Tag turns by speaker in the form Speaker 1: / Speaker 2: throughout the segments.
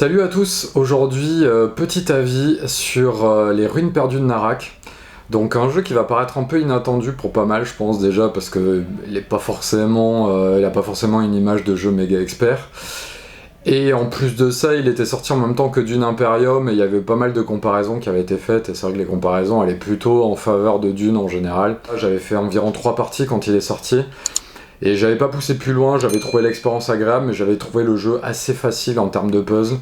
Speaker 1: Salut à tous, aujourd'hui petit avis sur les ruines perdues de Narak. Donc un jeu qui va paraître un peu inattendu pour pas mal je pense déjà parce que il a pas forcément une image de jeu méga expert. Et en plus de ça il était sorti en même temps que Dune Imperium et il y avait pas mal de comparaisons qui avaient été faites et c'est vrai que les comparaisons allaient plutôt en faveur de Dune en général. J'avais fait environ 3 parties quand il est sorti. Et j'avais pas poussé plus loin, j'avais trouvé l'expérience agréable, mais j'avais trouvé le jeu assez facile en termes de puzzle.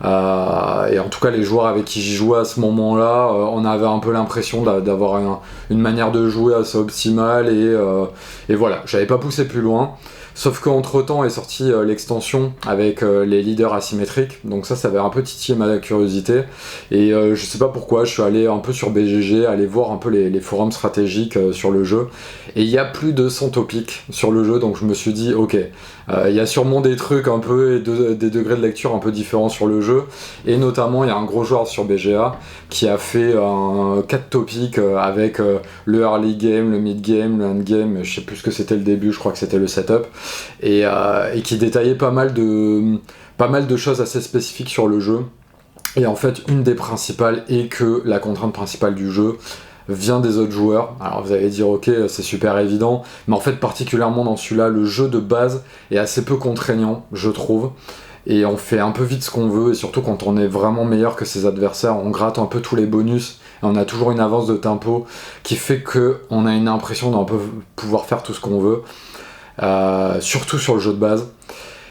Speaker 1: Et en tout cas, les joueurs avec qui j'y jouais à ce moment-là, on avait un peu l'impression d'avoir une manière de jouer assez optimale. Et voilà, j'avais pas poussé plus loin. Sauf qu'entre temps est sortie l'extension avec les leaders asymétriques, donc ça avait un peu titillé ma curiosité. Et je sais pas pourquoi, je suis allé un peu sur BGG, aller voir un peu les forums stratégiques sur le jeu. Et il y a plus de 100 topics sur le jeu, donc je me suis dit, ok, il y a sûrement des trucs un peu et des degrés de lecture un peu différents sur le jeu. Et notamment, il y a un gros joueur sur BGA qui a fait 4 topics avec le early game, le mid game, le end game, je sais plus ce que c'était le début, je crois que c'était le setup. Et qui détaillait pas mal de choses assez spécifiques sur le jeu. Et en fait, une des principales est que la contrainte principale du jeu vient des autres joueurs. Alors vous allez dire ok, c'est super évident, mais en fait particulièrement dans celui-là, le jeu de base est assez peu contraignant, je trouve. Et on fait un peu vite ce qu'on veut, et surtout quand on est vraiment meilleur que ses adversaires, on gratte un peu tous les bonus, et on a toujours une avance de tempo qui fait qu'on a une impression d'un peu pouvoir faire tout ce qu'on veut. Surtout sur le jeu de base.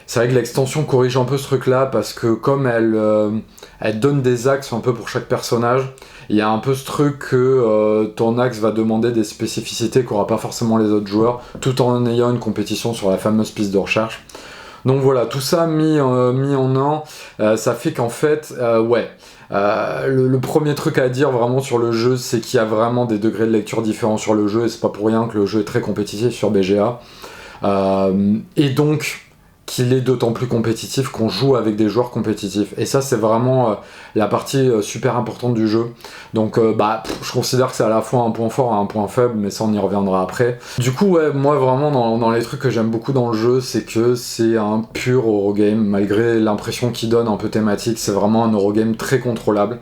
Speaker 1: C'est vrai que l'extension corrige un peu ce truc-là parce que comme elle donne des axes un peu pour chaque personnage, il y a un peu ce truc que ton axe va demander des spécificités qu'aura pas forcément les autres joueurs, tout en ayant une compétition sur la fameuse piste de recherche. Donc voilà, tout ça mis en un, ça fait qu'en fait, le premier truc à dire vraiment sur le jeu, c'est qu'il y a vraiment des degrés de lecture différents sur le jeu, et c'est pas pour rien que le jeu est très compétitif sur BGA. Et donc qu'il est d'autant plus compétitif qu'on joue avec des joueurs compétitifs. Et ça, c'est vraiment la partie super importante du jeu. Donc, je considère que c'est à la fois un point fort et un point faible, mais ça, on y reviendra après. Du coup, ouais, moi, vraiment, dans les trucs que j'aime beaucoup dans le jeu, c'est que c'est un pur Eurogame. Malgré l'impression qu'il donne un peu thématique, c'est vraiment un Eurogame très contrôlable.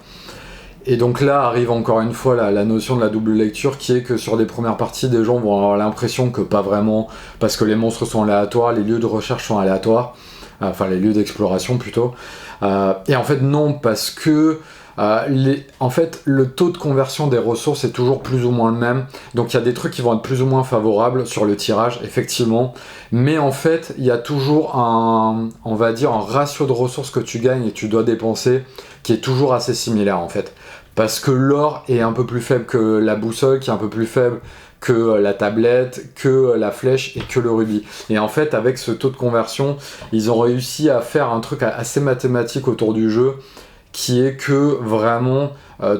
Speaker 1: Et donc là arrive encore une fois la notion de la double lecture qui est que sur des premières parties, des gens vont avoir l'impression que pas vraiment, parce que les monstres sont aléatoires, les lieux de recherche sont aléatoires, enfin les lieux d'exploration plutôt. Et en fait non, parce que en fait le taux de conversion des ressources est toujours plus ou moins le même, donc il y a des trucs qui vont être plus ou moins favorables sur le tirage, effectivement, mais en fait il y a toujours on va dire un ratio de ressources que tu gagnes et tu dois dépenser qui est toujours assez similaire en fait. Parce que l'or est un peu plus faible que la boussole, qui est un peu plus faible que la tablette, que la flèche et que le rubis. Et en fait, avec ce taux de conversion, ils ont réussi à faire un truc assez mathématique autour du jeu, qui est que vraiment,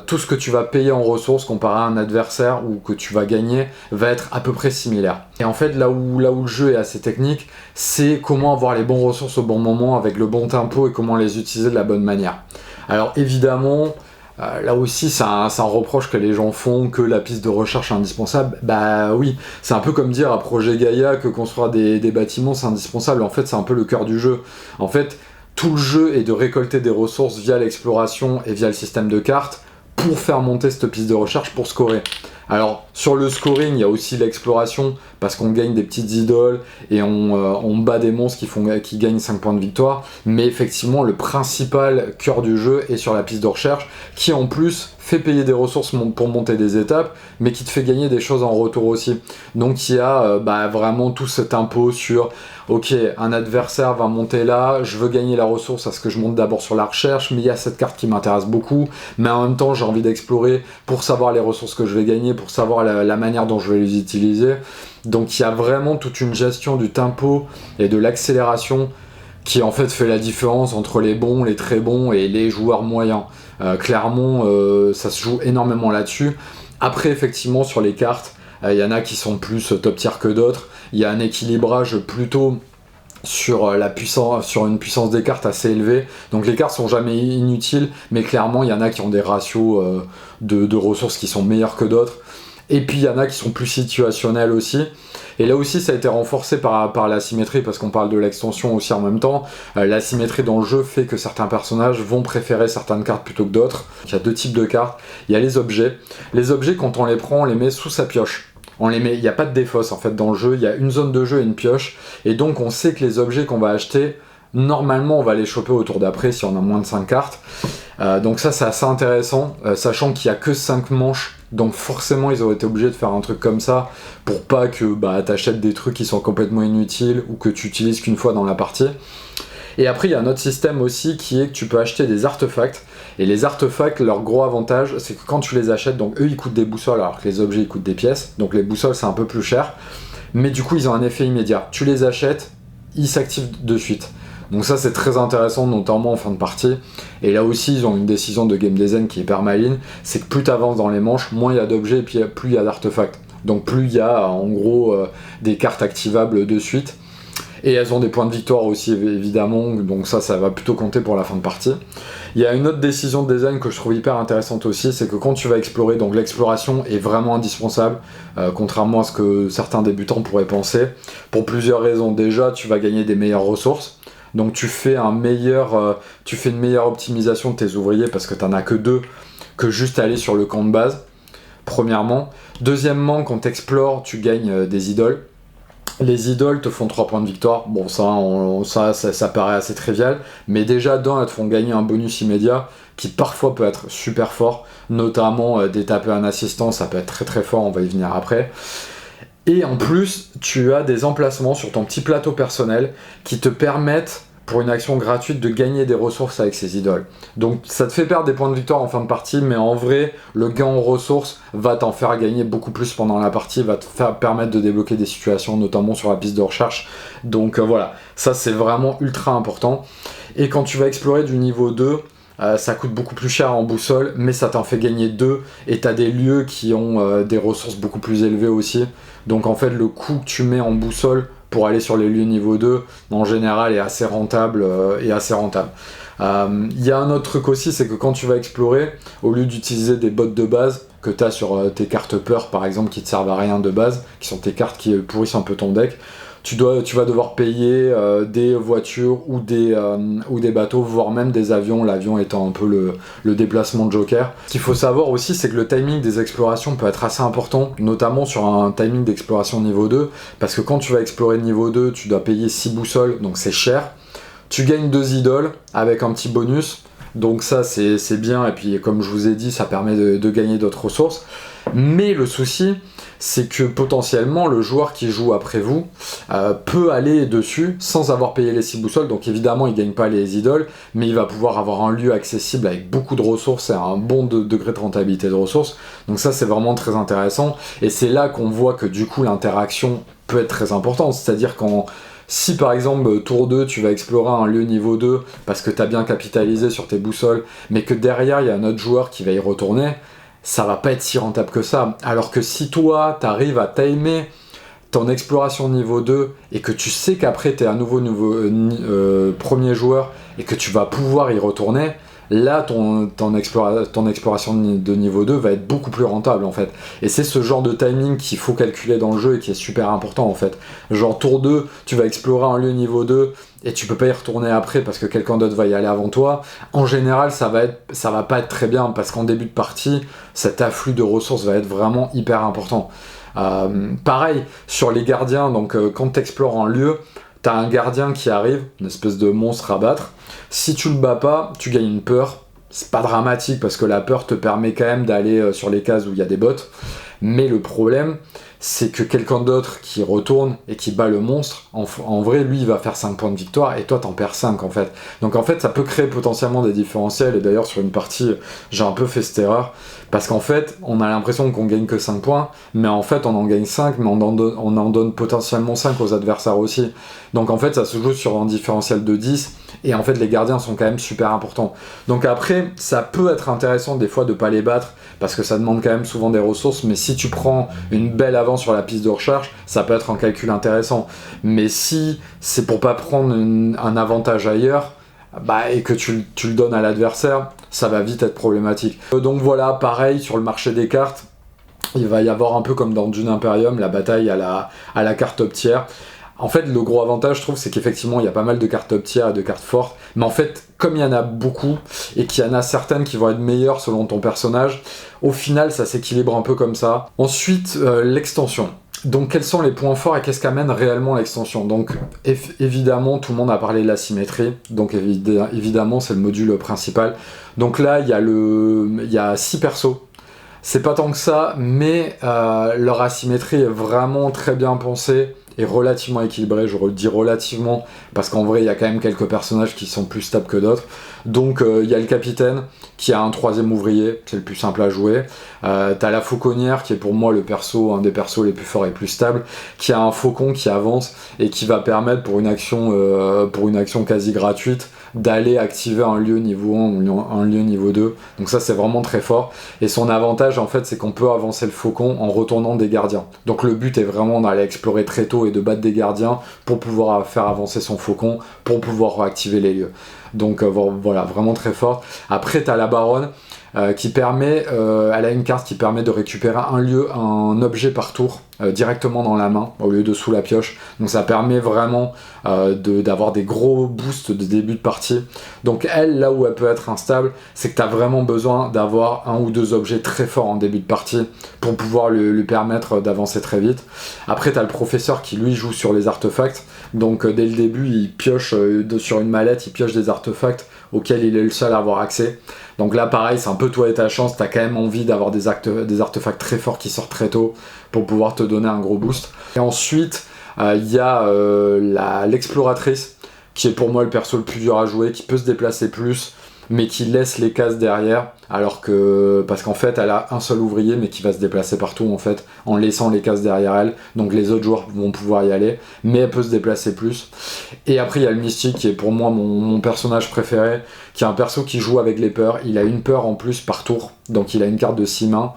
Speaker 1: tout ce que tu vas payer en ressources comparé à un adversaire ou que tu vas gagner va être à peu près similaire. Et en fait, là où le jeu est assez technique, c'est comment avoir les bons ressources au bon moment avec le bon tempo et comment les utiliser de la bonne manière. Alors évidemment, là aussi c'est un reproche que les gens font, que la piste de recherche est indispensable. Bah oui, c'est un peu comme dire à Projet Gaïa que construire des bâtiments c'est indispensable. En fait, c'est un peu le cœur du jeu. En fait, tout le jeu est de récolter des ressources via l'exploration et via le système de cartes pour faire monter cette piste de recherche pour scorer. Alors sur le scoring, il y a aussi l'exploration parce qu'on gagne des petites idoles et on bat des monstres qui gagnent 5 points de victoire, mais effectivement le principal cœur du jeu est sur la piste de recherche qui en plus fait payer des ressources pour monter des étapes, mais qui te fait gagner des choses en retour aussi. Donc il y a vraiment tout cet impôt sur ok, un adversaire va monter là, je veux gagner la ressource parce que je monte d'abord sur la recherche, mais il y a cette carte qui m'intéresse beaucoup, mais en même temps j'ai envie d'explorer pour savoir les ressources que je vais gagner, pour savoir la manière dont je vais les utiliser. Donc il y a vraiment toute une gestion du tempo et de l'accélération qui en fait fait la différence entre les bons, les très bons et les joueurs moyens. Clairement, ça se joue énormément là-dessus. Après, effectivement, sur les cartes, il y en a qui sont plus top tier que d'autres. Il y a un équilibrage plutôt sur une puissance des cartes assez élevée. Donc les cartes sont jamais inutiles, mais clairement, il y en a qui ont des ratios de ressources qui sont meilleurs que d'autres. Et puis il y en a qui sont plus situationnels aussi. Et là aussi ça a été renforcé par la symétrie, parce qu'on parle de l'extension aussi en même temps. La symétrie dans le jeu fait que certains personnages vont préférer certaines cartes plutôt que d'autres. Il y a deux types de cartes. Il y a les objets. Les objets, quand on les prend, on les met sous sa pioche. Il n'y a pas de défausse en fait dans le jeu, il y a une zone de jeu et une pioche, et donc on sait que les objets qu'on va acheter, normalement on va les choper au tour d'après si on a moins de 5 cartes. Donc ça c'est assez intéressant, sachant qu'il n'y a que 5 manches, donc forcément ils auraient été obligés de faire un truc comme ça pour pas que t'achètes des trucs qui sont complètement inutiles ou que tu utilises qu'une fois dans la partie. Et après il y a un autre système aussi qui est que tu peux acheter des artefacts, et les artefacts, leur gros avantage c'est que quand tu les achètes, donc eux ils coûtent des boussoles alors que les objets ils coûtent des pièces, donc les boussoles c'est un peu plus cher, mais du coup ils ont un effet immédiat. Tu les achètes, ils s'activent de suite. Donc ça c'est très intéressant, notamment en fin de partie. Et là aussi ils ont une décision de game design qui est hyper maligne, c'est que plus tu avances dans les manches, moins il y a d'objets et puis plus il y a d'artefacts. Donc plus il y a en gros des cartes activables de suite. Et elles ont des points de victoire aussi évidemment, donc ça va plutôt compter pour la fin de partie. Il y a une autre décision de design que je trouve hyper intéressante aussi, c'est que quand tu vas explorer, donc l'exploration est vraiment indispensable, contrairement à ce que certains débutants pourraient penser, pour plusieurs raisons. Déjà, tu vas gagner des meilleures ressources, donc tu fais une meilleure optimisation de tes ouvriers parce que t'en as que 2, que juste aller sur le camp de base, premièrement. Deuxièmement, quand t'explores, tu gagnes des idoles. Les idoles te font 3 points de victoire, bon ça paraît assez trivial, mais déjà elles te font gagner un bonus immédiat qui parfois peut être super fort, notamment des tapés en assistance, ça peut être très très fort, on va y venir après. Et en plus, tu as des emplacements sur ton petit plateau personnel qui te permettent, pour une action gratuite, de gagner des ressources avec ces idoles. Donc ça te fait perdre des points de victoire en fin de partie, mais en vrai, le gain en ressources va t'en faire gagner beaucoup plus pendant la partie, va te permettre de débloquer des situations, notamment sur la piste de recherche. Donc voilà, ça c'est vraiment ultra important. Et quand tu vas explorer du niveau 2, ça coûte beaucoup plus cher en boussole, mais ça t'en fait gagner 2, et t'as des lieux qui ont des ressources beaucoup plus élevées aussi. Donc en fait, le coût que tu mets en boussole pour aller sur les lieux niveau 2, en général, est assez rentable. Il y a un autre truc aussi, c'est que quand tu vas explorer, au lieu d'utiliser des bots de base que tu as sur tes cartes peur, par exemple, qui te servent à rien de base, qui sont tes cartes qui pourrissent un peu ton deck, tu vas devoir payer des voitures ou des bateaux, voire même des avions, l'avion étant un peu le déplacement de Joker. Ce qu'il faut savoir aussi, c'est que le timing des explorations peut être assez important, notamment sur un timing d'exploration niveau 2, parce que quand tu vas explorer niveau 2, tu dois payer 6 boussoles, donc c'est cher. Tu gagnes 2 idoles avec un petit bonus, donc ça c'est bien, et puis comme je vous ai dit, ça permet de gagner d'autres ressources. Mais le souci, c'est que potentiellement le joueur qui joue après vous peut aller dessus sans avoir payé les 6 boussoles, donc évidemment il gagne pas les idoles, mais il va pouvoir avoir un lieu accessible avec beaucoup de ressources et un bon degré de rentabilité de ressources, donc ça c'est vraiment très intéressant, et c'est là qu'on voit que du coup l'interaction peut être très importante, c'est-à-dire si par exemple tour 2 tu vas explorer un lieu niveau 2 parce que tu as bien capitalisé sur tes boussoles, mais que derrière il y a un autre joueur qui va y retourner, ça va pas être si rentable que ça. Alors que si toi, t'arrives à timer ton exploration niveau 2 et que tu sais qu'après t'es à nouveau premier joueur et que tu vas pouvoir y retourner, là ton exploration de niveau 2 va être beaucoup plus rentable en fait. Et c'est ce genre de timing qu'il faut calculer dans le jeu et qui est super important en fait. Genre tour 2, tu vas explorer un lieu niveau 2 et tu peux pas y retourner après parce que quelqu'un d'autre va y aller avant toi. En général, ça va pas être très bien parce qu'en début de partie, cet afflux de ressources va être vraiment hyper important. Pareil, sur les gardiens, donc quand tu explores un lieu, t'as un gardien qui arrive, une espèce de monstre à battre. Si tu le bats pas, tu gagnes une peur. C'est pas dramatique parce que la peur te permet quand même d'aller sur les cases où il y a des bots. Mais le problème, c'est que quelqu'un d'autre qui retourne et qui bat le monstre, en vrai, lui, il va faire 5 points de victoire et toi, t'en perds 5 en fait. Donc en fait, ça peut créer potentiellement des différentiels. Et d'ailleurs, sur une partie, j'ai un peu fait cette erreur. Parce qu'en fait, on a l'impression qu'on gagne que 5 points, mais en fait, on en gagne 5, mais on en donne potentiellement 5 aux adversaires aussi. Donc en fait, ça se joue sur un différentiel de 10, et en fait, les gardiens sont quand même super importants. Donc après, ça peut être intéressant des fois de pas les battre, parce que ça demande quand même souvent des ressources, mais si tu prends une belle avance sur la piste de recherche, ça peut être un calcul intéressant. Mais si c'est pour pas prendre un avantage ailleurs, et que tu le donnes à l'adversaire, ça va vite être problématique. Donc voilà, pareil sur le marché des cartes, il va y avoir un peu comme dans Dune Imperium, la bataille à la carte top tier. En fait, le gros avantage, je trouve, c'est qu'effectivement, il y a pas mal de cartes top tier et de cartes fortes. Mais en fait, comme il y en a beaucoup, et qu'il y en a certaines qui vont être meilleures selon ton personnage, au final, ça s'équilibre un peu comme ça. Ensuite, l'extension. Donc, quels sont les points forts et qu'est-ce qu'amène réellement l'extension? Donc, évidemment, tout le monde a parlé de la symétrie. Donc, évidemment, c'est le module principal. Donc là, il y a 6 persos. C'est pas tant que ça, mais leur asymétrie est vraiment très bien pensée et relativement équilibrée. Je le dis relativement parce qu'en vrai, il y a quand même quelques personnages qui sont plus stables que d'autres. Donc, il y a le capitaine qui a un 3e ouvrier, c'est le plus simple à jouer. T'as la fauconnière qui est pour moi un des persos les plus forts et plus stables, qui a un faucon qui avance et qui va permettre pour une action quasi gratuite d'aller activer un lieu niveau 1 ou un lieu niveau 2. Donc ça, c'est vraiment très fort. Et son avantage, en fait, c'est qu'on peut avancer le faucon en retournant des gardiens. Donc le but est vraiment d'aller explorer très tôt et de battre des gardiens pour pouvoir faire avancer son faucon, pour pouvoir activer les lieux. Donc voilà, vraiment très fort. Après, t'as la baronne qui permet, elle a une carte qui permet de récupérer un objet par tour directement dans la main au lieu de sous la pioche. Donc ça permet vraiment d'avoir des gros boosts de début de partie. Donc elle, là où elle peut être instable, c'est que tu as vraiment besoin d'avoir 1 ou 2 objets très forts en début de partie pour pouvoir lui permettre d'avancer très vite. Après, tu as le professeur qui lui joue sur les artefacts. Donc dès le début, il pioche sur une mallette, il pioche des artefacts auxquels il est le seul à avoir accès. Donc là, pareil, c'est un peu toi et ta chance. T'as quand même envie d'avoir des artefacts très forts qui sortent très tôt pour pouvoir te donner un gros boost. Et ensuite, il y a l'exploratrice, qui est pour moi le perso le plus dur à jouer, qui peut se déplacer plus, mais qui laisse les cases derrière, parce qu'en fait, elle a un seul ouvrier, mais qui va se déplacer partout, en fait, en laissant les cases derrière elle. Donc les autres joueurs vont pouvoir y aller, mais elle peut se déplacer plus. Et après, il y a le mystique, qui est pour moi mon personnage préféré, qui est un perso qui joue avec les peurs. Il a une peur en plus par tour, donc il a une carte de 6 mains.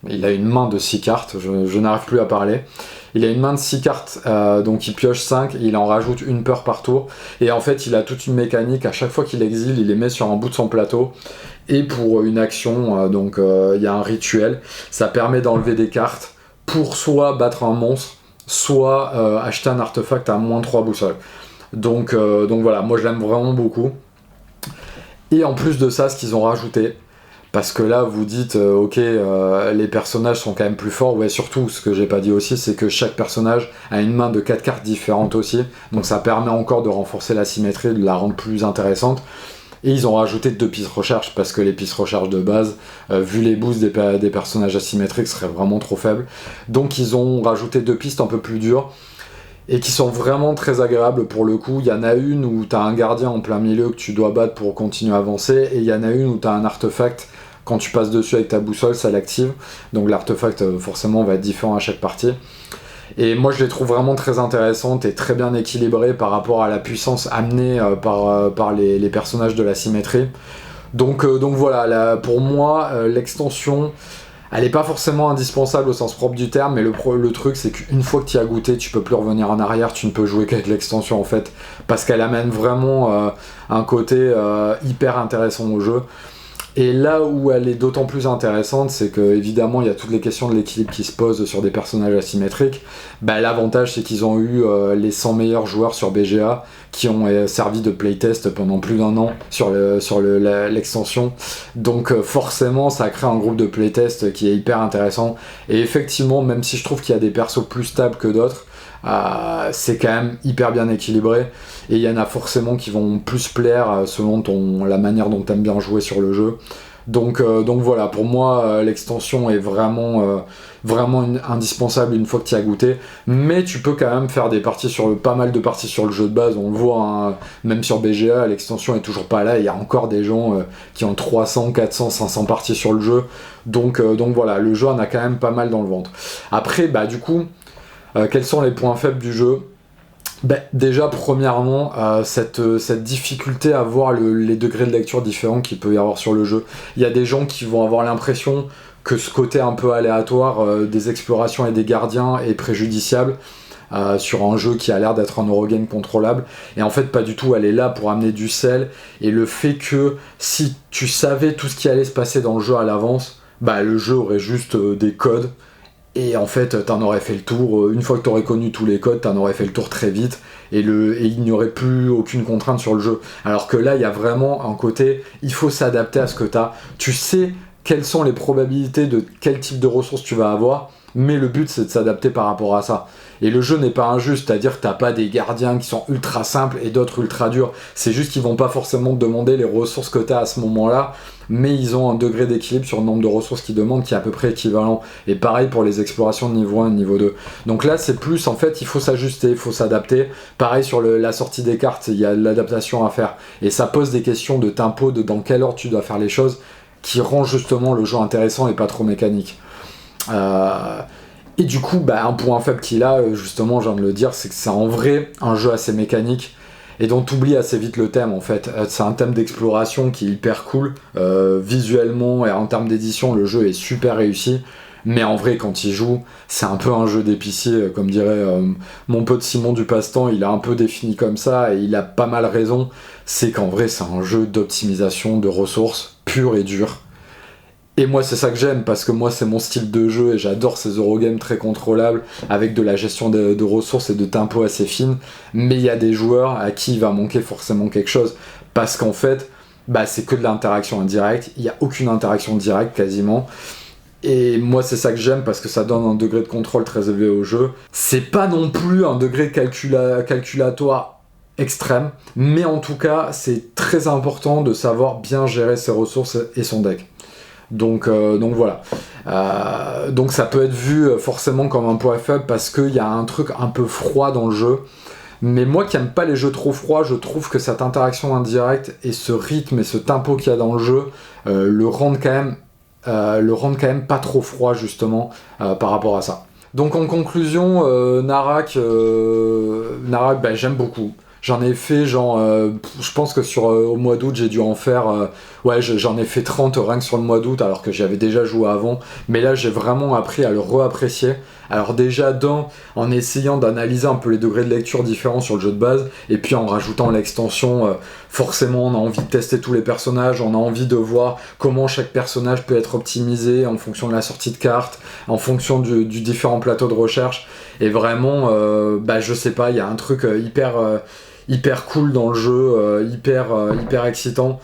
Speaker 1: Il a une main de 6 cartes, je n'arrive plus à parler. Il a une main de 6 cartes, donc il pioche 5, il en rajoute une peur par tour. Et en fait, il a toute une mécanique, à chaque fois qu'il exile, il les met sur un bout de son plateau. Et pour une action, il y a un rituel, ça permet d'enlever des cartes pour soit battre un monstre, soit acheter un artefact à moins 3 boussoles. Donc voilà, moi je l'aime vraiment beaucoup. Et en plus de ça, ce qu'ils ont rajouté, parce que là, vous dites, les personnages sont quand même plus forts. Ouais, surtout, ce que j'ai pas dit aussi, c'est que chaque personnage a une main de 4 cartes différentes aussi. Donc ça permet encore de renforcer la symétrie, de la rendre plus intéressante. Et ils ont rajouté 2 pistes recherche, parce que les pistes recherche de base, vu les boosts des personnages asymétriques, seraient vraiment trop faibles. Donc ils ont rajouté 2 pistes un peu plus dures, et qui sont vraiment très agréables pour le coup. Il y en a une où tu as un gardien en plein milieu que tu dois battre pour continuer à avancer, et il y en a une où tu as un artefact, quand tu passes dessus avec ta boussole, ça l'active. Donc l'artefact forcément va être différent à chaque partie. Et moi je les trouve vraiment très intéressantes et très bien équilibrées par rapport à la puissance amenée par les personnages de la symétrie. Donc voilà, là, pour moi, l'extension, elle n'est pas forcément indispensable au sens propre du terme, mais le truc c'est qu'une fois que tu y as goûté, tu peux plus revenir en arrière, tu ne peux jouer qu'avec l'extension en fait, parce qu'elle amène vraiment un côté hyper intéressant au jeu. Et là où elle est d'autant plus intéressante, c'est que évidemment il y a toutes les questions de l'équilibre qui se posent sur des personnages asymétriques. L'avantage c'est qu'ils ont eu les 100 meilleurs joueurs sur BGA qui ont servi de playtest pendant plus d'1 an sur l'extension. Donc forcément ça crée un groupe de playtest qui est hyper intéressant. Et effectivement, même si je trouve qu'il y a des persos plus stables que d'autres, c'est quand même hyper bien équilibré, et il y en a forcément qui vont plus plaire selon la manière dont tu aimes bien jouer sur le jeu. Donc voilà, pour moi l'extension est vraiment indispensable une fois que tu y as goûté, mais tu peux quand même faire pas mal de parties sur le jeu de base. On le voit, hein, même sur BGA, l'extension est toujours pas là, il y a encore des gens qui ont 300, 400, 500 parties sur le jeu. Donc voilà, le jeu en a quand même pas mal dans le ventre. Après, du coup, quels sont les points faibles du jeu ? Déjà, premièrement, cette difficulté à voir les degrés de lecture différents qu'il peut y avoir sur le jeu. Il y a des gens qui vont avoir l'impression que ce côté un peu aléatoire des explorations et des gardiens est préjudiciable sur un jeu qui a l'air d'être un Eurogame contrôlable. Et en fait, pas du tout, elle est là pour amener du sel. Et le fait que si tu savais tout ce qui allait se passer dans le jeu à l'avance, bah le jeu aurait juste des codes. Et en fait, t'en aurais fait le tour, une fois que t'aurais connu tous les codes, t'en aurais fait le tour très vite, et il n'y aurait plus aucune contrainte sur le jeu. Alors que là, il y a vraiment un côté, il faut s'adapter à ce que t'as. Tu sais quelles sont les probabilités de quel type de ressources tu vas avoir, mais le but c'est de s'adapter par rapport à ça. Et le jeu n'est pas injuste, c'est-à-dire que t'as pas des gardiens qui sont ultra simples et d'autres ultra durs. C'est juste qu'ils vont pas forcément te demander les ressources que t'as à ce moment-là, mais ils ont un degré d'équilibre sur le nombre de ressources qu'ils demandent qui est à peu près équivalent. Et pareil pour les explorations de niveau 1 et de niveau 2. Donc là, c'est plus, en fait, il faut s'ajuster, il faut s'adapter. Pareil sur la sortie des cartes, il y a de l'adaptation à faire. Et ça pose des questions de tempo, de dans quel ordre tu dois faire les choses, qui rend justement le jeu intéressant et pas trop mécanique. Et du coup, bah, un point faible qu'il a, justement, je viens de le dire, c'est que c'est en vrai un jeu assez mécanique et dont tu oublies assez vite le thème en fait. C'est un thème d'exploration qui est hyper cool, visuellement et en termes d'édition, le jeu est super réussi. Mais en vrai, quand il joue, c'est un peu un jeu d'épicier, comme dirait mon pote Simon du Passe-Temps, il a un peu défini comme ça et il a pas mal raison. C'est qu'en vrai, c'est un jeu d'optimisation de ressources pur et dur. Et moi, c'est ça que j'aime, parce que moi, c'est mon style de jeu, et j'adore ces Eurogames très contrôlables, avec de la gestion de ressources et de tempo assez fine. Mais il y a des joueurs à qui il va manquer forcément quelque chose, parce qu'en fait, bah, c'est que de l'interaction indirecte, il n'y a aucune interaction directe quasiment. Et moi, c'est ça que j'aime, parce que ça donne un degré de contrôle très élevé au jeu. C'est pas non plus un degré calculatoire extrême, mais en tout cas, c'est très important de savoir bien gérer ses ressources et son deck. Donc voilà. Donc ça peut être vu forcément comme un point faible parce qu'il y a un truc un peu froid dans le jeu. Mais moi qui aime pas les jeux trop froids, je trouve que cette interaction indirecte et ce rythme et ce tempo qu'il y a dans le jeu le rendent quand même pas trop froid justement par rapport à ça. Donc en conclusion, Narak, bah, j'aime beaucoup. J'en ai fait je pense que au mois d'août j'ai dû en faire, j'en ai fait 30 rien que sur le mois d'août alors que j'avais déjà joué avant, mais là j'ai vraiment appris à le réapprécier. Alors déjà en essayant d'analyser un peu les degrés de lecture différents sur le jeu de base, et puis en rajoutant l'extension, forcément on a envie de tester tous les personnages, on a envie de voir comment chaque personnage peut être optimisé en fonction de la sortie de cartes, en fonction du différent plateau de recherche, et vraiment, je sais pas, il y a un truc hyper cool dans le jeu, hyper excitant,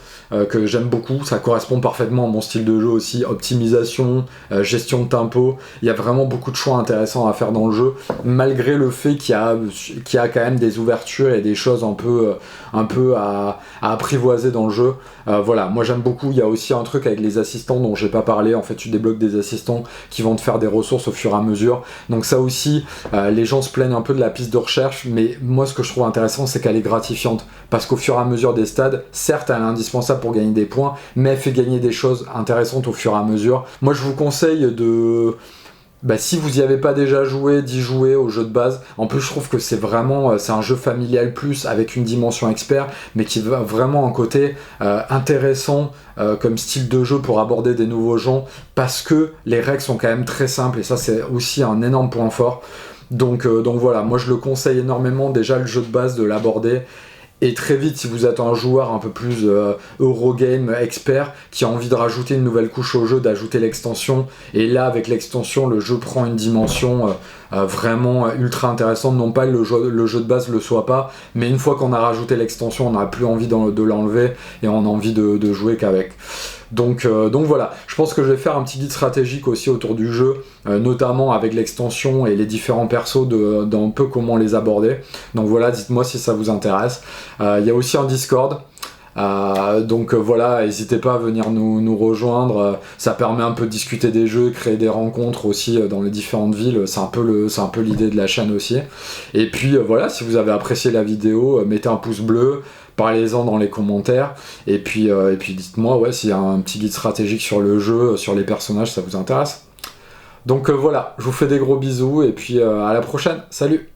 Speaker 1: que j'aime beaucoup. Ça correspond parfaitement à mon style de jeu aussi, optimisation, gestion de tempo. Il y a vraiment beaucoup de choix intéressants à faire dans le jeu, malgré le fait qu'il y a quand même des ouvertures et des choses un peu à apprivoiser dans le jeu. Voilà, moi j'aime beaucoup. Il y a aussi un truc avec les assistants dont j'ai pas parlé. En fait, tu débloques des assistants qui vont te faire des ressources au fur et à mesure. Donc ça aussi, les gens se plaignent un peu de la piste de recherche, mais moi ce que je trouve intéressant, c'est qu'elle est gratifiante, parce qu'au fur et à mesure des stades, certes elle est indispensable pour gagner des points, mais elle fait gagner des choses intéressantes au fur et à mesure. Moi je vous conseille si vous n'y avez pas déjà joué, d'y jouer au jeu de base. En plus je trouve que c'est un jeu familial plus, avec une dimension expert, mais qui va vraiment un côté intéressant comme style de jeu pour aborder des nouveaux gens, parce que les règles sont quand même très simples, et ça c'est aussi un énorme point fort. Donc voilà, moi je le conseille énormément, déjà le jeu de base, de l'aborder. Et très vite, si vous êtes un joueur un peu plus Eurogame expert, qui a envie de rajouter une nouvelle couche au jeu, d'ajouter l'extension, et là avec l'extension, le jeu prend une dimension vraiment ultra intéressante. Non pas que le jeu de base le soit pas, mais une fois qu'on a rajouté l'extension, on n'a plus envie de l'enlever, et on a envie de jouer qu'avec. Donc voilà, je pense que je vais faire un petit guide stratégique aussi autour du jeu, notamment avec l'extension et les différents persos, d'un peu comment les aborder. Donc voilà, dites-moi si ça vous intéresse. Il y a aussi un Discord. Voilà, n'hésitez pas à venir nous rejoindre, ça permet un peu de discuter des jeux, créer des rencontres aussi dans les différentes villes, c'est un peu l'idée de la chaîne aussi. Et puis voilà, si vous avez apprécié la vidéo, mettez un pouce bleu, parlez-en dans les commentaires, et puis dites-moi s'il y a un petit guide stratégique sur le jeu, sur les personnages, ça vous intéresse. Donc voilà, je vous fais des gros bisous, et puis à la prochaine, salut!